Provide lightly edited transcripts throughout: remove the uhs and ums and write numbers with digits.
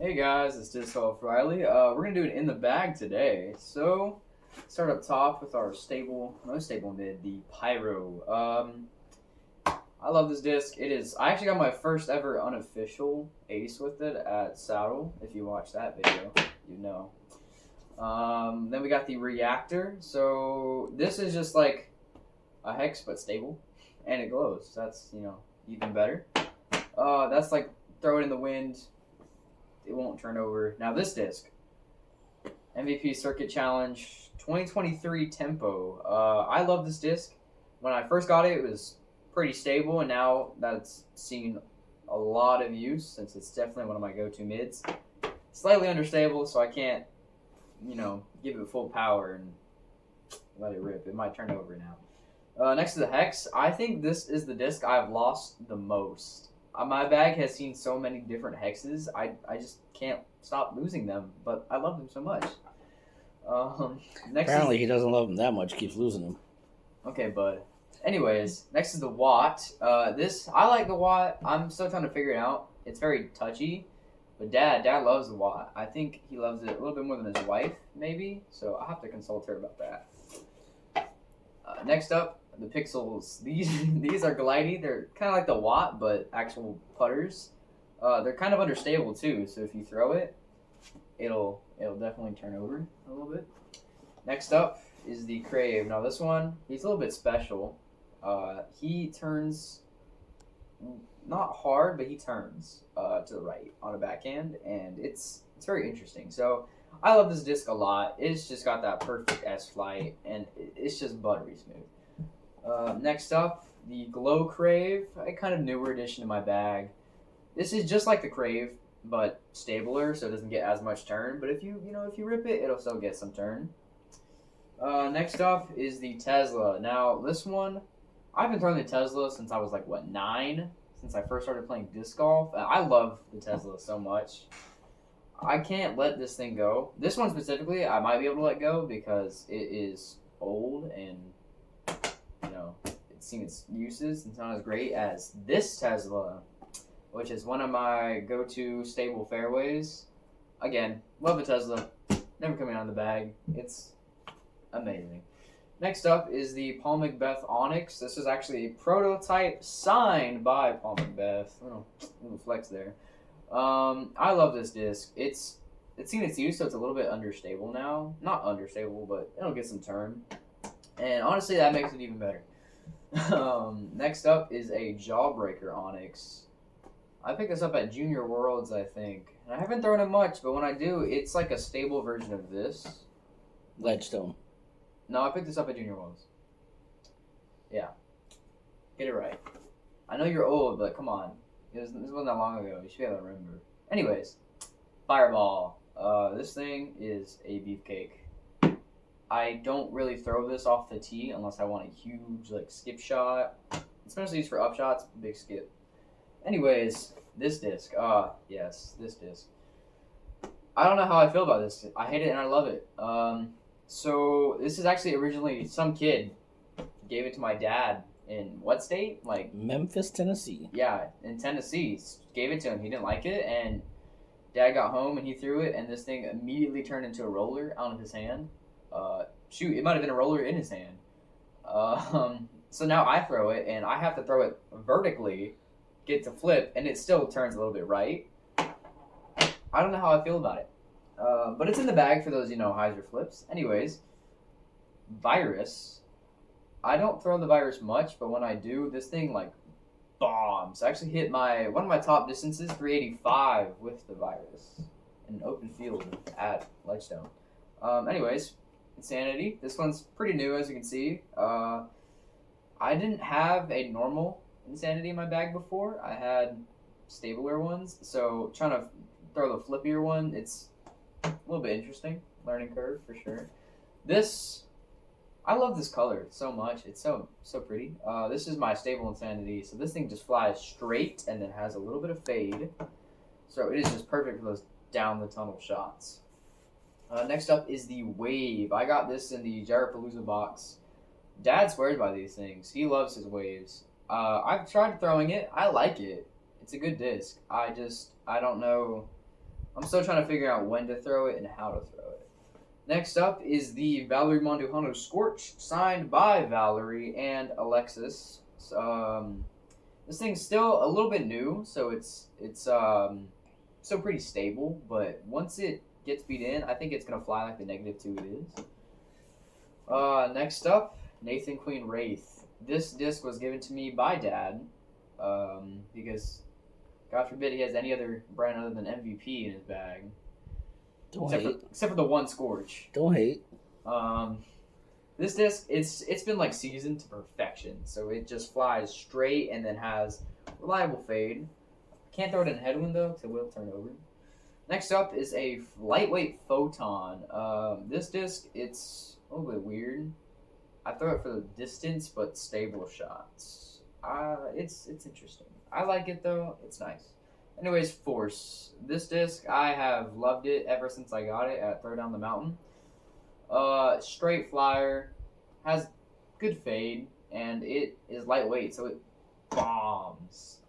Hey guys, it's Disc Golf Riley. We're gonna do it in the bag today. So, start up top with our most stable mid, the Pyro. I love this disc. It is. I actually got my first ever unofficial ace with it at Saddle. If you watch that video, you know. Then we got the Reactor. So this is just like a hex but stable, and it glows. That's even better. That's like throw it in the wind. It won't turn over. Now this disc, MVP Circuit Challenge 2023 Tempo. I love this disc. When I first got it, it was pretty stable, and now that's seen a lot of use since it's definitely one of my go-to mids. Slightly understable, so I can't, give it full power and let it rip. It might turn over now. Next to the Hex, I think this is the disc I've lost the most. My bag has seen so many different hexes. I just can't stop losing them, but I love them so much. Apparently, he doesn't love them that much. Keeps losing them. Okay, bud. Anyways, next is the Watt. This I like the Watt. I'm still trying to figure it out. It's very touchy, but Dad loves the Watt. I think he loves it a little bit more than his wife, maybe. So I'll have to consult her about that. Next up, the Pixels. These are glidey. They're kind of like the Watt, but actual putters. They're kind of understable too. So if you throw it, it'll definitely turn over a little bit. Next up is the Crave. Now this one, he's a little bit special. He turns not hard, but he turns to the right on a backhand, and it's very interesting. So I love this disc a lot. It's just got that perfect S flight, and it's just buttery smooth. Next up, the Glow Crave, a kind of newer addition to my bag. This is just like the Crave, but stabler, so it doesn't get as much turn. But if you rip it, it'll still get some turn. Next up is the Tesla. Now this one, I've been throwing the Tesla since I was like 9, since I first started playing disc golf. I love the Tesla so much. I can't let this thing go. This one specifically, I might be able to let go because it is old and it's seen its uses. It's not as great as this Tesla, which is one of my go-to stable fairways. Again, love a Tesla. Never coming out of the bag. It's amazing. Next up is the Paul Macbeth Onyx. This is actually a prototype signed by Paul Macbeth. Little flex there. I love this disc. It's seen its use, so it's a little bit understable now. Not understable, but it'll get some turn. And honestly, that makes it even better. Next up is a Jawbreaker Onyx. I picked this up at Junior Worlds, I think. And I haven't thrown it much, but when I do, it's like a stable version of this. Ledgestone. No, I picked this up at Junior Worlds. Yeah. Get it right. I know you're old, but come on. This wasn't that long ago. You should be able to remember. Anyways, Fireball. This thing is a beefcake. I don't really throw this off the tee unless I want a huge skip shot. Especially used for up shots, big skip. Anyways, this disc. Yes, this disc. I don't know how I feel about this. I hate it and I love it. So this is actually originally some kid gave it to my dad in what state? Like Memphis, Tennessee. Yeah, in Tennessee. Gave it to him. He didn't like it, and Dad got home and he threw it, and this thing immediately turned into a roller out of his hand. Shoot, it might have been a roller in his hand. So now I throw it, and I have to throw it vertically, get to flip, and it still turns a little bit right. I don't know how I feel about it. But it's in the bag for those, hyzer flips. Anyways, Virus. I don't throw the Virus much, but when I do, this thing, bombs. I actually hit one of my top distances, 385, with the Virus in an open field at Ledgestone. Anyways, Insanity. This one's pretty new, as you can see. I didn't have a normal Insanity in my bag before. I had stabler ones, so trying to throw the flippier one, it's a little bit interesting. Learning curve, for sure. I love this color so much. It's so pretty. This is my stable Insanity, so this thing just flies straight and then has a little bit of fade. So it is just perfect for those down the tunnel shots. Next up is the Wave. I got this in the Jarapalooza box. Dad swears by these things. He loves his Waves. I've tried throwing it. I like it. It's a good disc. I don't know I'm still trying to figure out when to throw it and how to throw it. Next up is the Valerie Monduhano Scorch, signed by Valerie and Alexis. This thing's still a little bit new, so it's still pretty stable. But once it gets beat in, I think it's gonna fly like the -2 it is. Next up, Nathan Queen Wraith. This disc was given to me by Dad, because God forbid he has any other brand other than MVP in his bag. Don't Except hate. except for the one Scorch. Don't hate. This disc, it's been like seasoned to perfection. So it just flies straight and then has reliable fade. Can't throw it in headwind though, because it will turn over. Next up is a lightweight photon. This disc, it's a little bit weird. I throw it for the distance but stable shots. It's interesting. I like it though. It's nice. Anyways, Force. This disc, I have loved it ever since I got it at Throw Down the Mountain. Straight flyer, has good fade, and it is lightweight, so it bombs.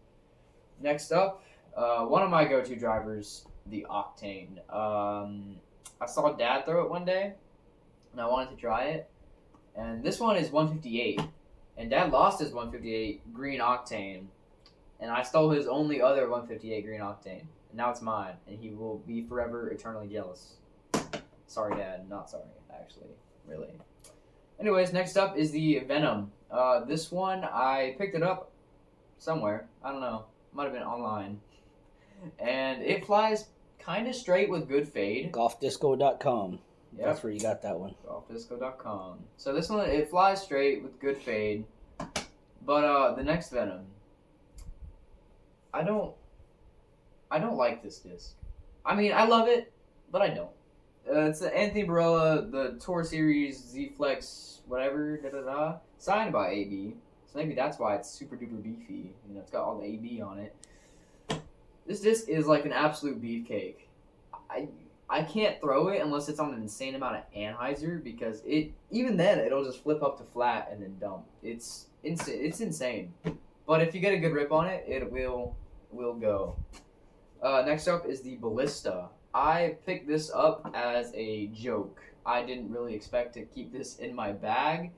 Next up, one of my go-to drivers, the Octane. I saw Dad throw it one day, and I wanted to try it. And this one is 158, and Dad lost his 158 green Octane, and I stole his only other 158 green Octane, and now it's mine, and he will be forever eternally jealous. Sorry, Dad. Not sorry, actually. Really. Anyways, next up is the Venom. This one, I picked it up somewhere. I don't know. Might have been online. And it flies kind of straight with good fade. Golfdisco.com. Yep. That's where you got that one. Golfdisco.com. So this one, it flies straight with good fade. But the next Venom, I don't like this disc. I mean, I love it, but I don't. It's the Anthony Barella, the Tour Series Z-Flex, whatever, signed by AB. So maybe that's why it's super duper beefy. You know, it's got all the AB on it. This disc is like an absolute beefcake. I can't throw it unless it's on an insane amount of anhyzer, because even then it'll just flip up to flat and then dump. It's insane. But if you get a good rip on it, it will go. Next up is the Ballista. I picked this up as a joke. I didn't really expect to keep this in my bag.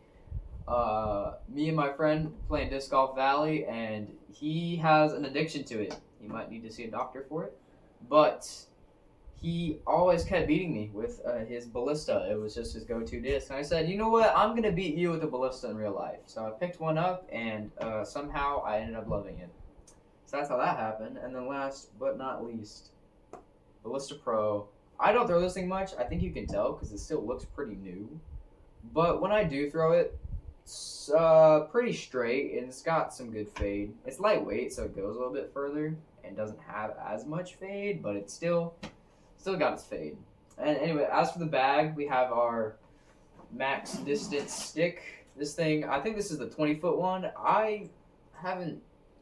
Me and my friend playing Disc Golf Valley, and he has an addiction to it. He might need to see a doctor for it. But he always kept beating me with his Ballista. It was just his go-to disc. And I said, you know what? I'm going to beat you with a Ballista in real life. So I picked one up, and somehow I ended up loving it. So that's how that happened. And then last but not least, Ballista Pro. I don't throw this thing much. I think you can tell because it still looks pretty new. But when I do throw it, it's pretty straight, and it's got some good fade. It's lightweight, so it goes a little bit further and doesn't have as much fade, but it's still got its fade. And anyway, as for the bag, we have our max distance stick. This thing, I think this is the 20-foot one.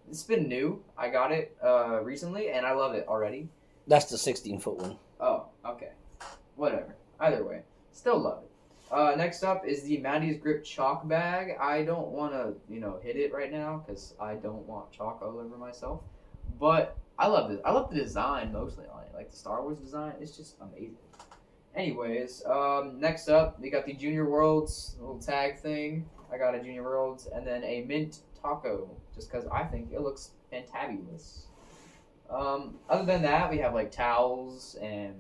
It's been new. I got it recently, and I love it already. That's the 16-foot one. Oh, okay. Whatever. Either way, still love it. Next up is the Maddie's Grip chalk bag. I don't want to, hit it right now because I don't want chalk all over myself. But I love it. I love the design mostly on it. Like the Star Wars design, it's just amazing. Anyways, next up, we got the Junior Worlds little tag thing. I got a Junior Worlds and then a Mint Taco just because I think it looks fantabulous. Other than that, we have like towels and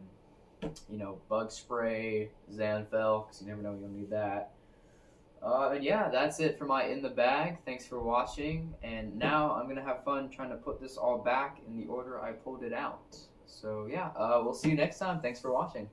bug spray, Zanfel, because you never know you'll need that. And yeah, that's it for my in the bag. Thanks for watching, and now I'm gonna have fun trying to put this all back in the order I pulled it out. So yeah, we'll see you next time. Thanks for watching.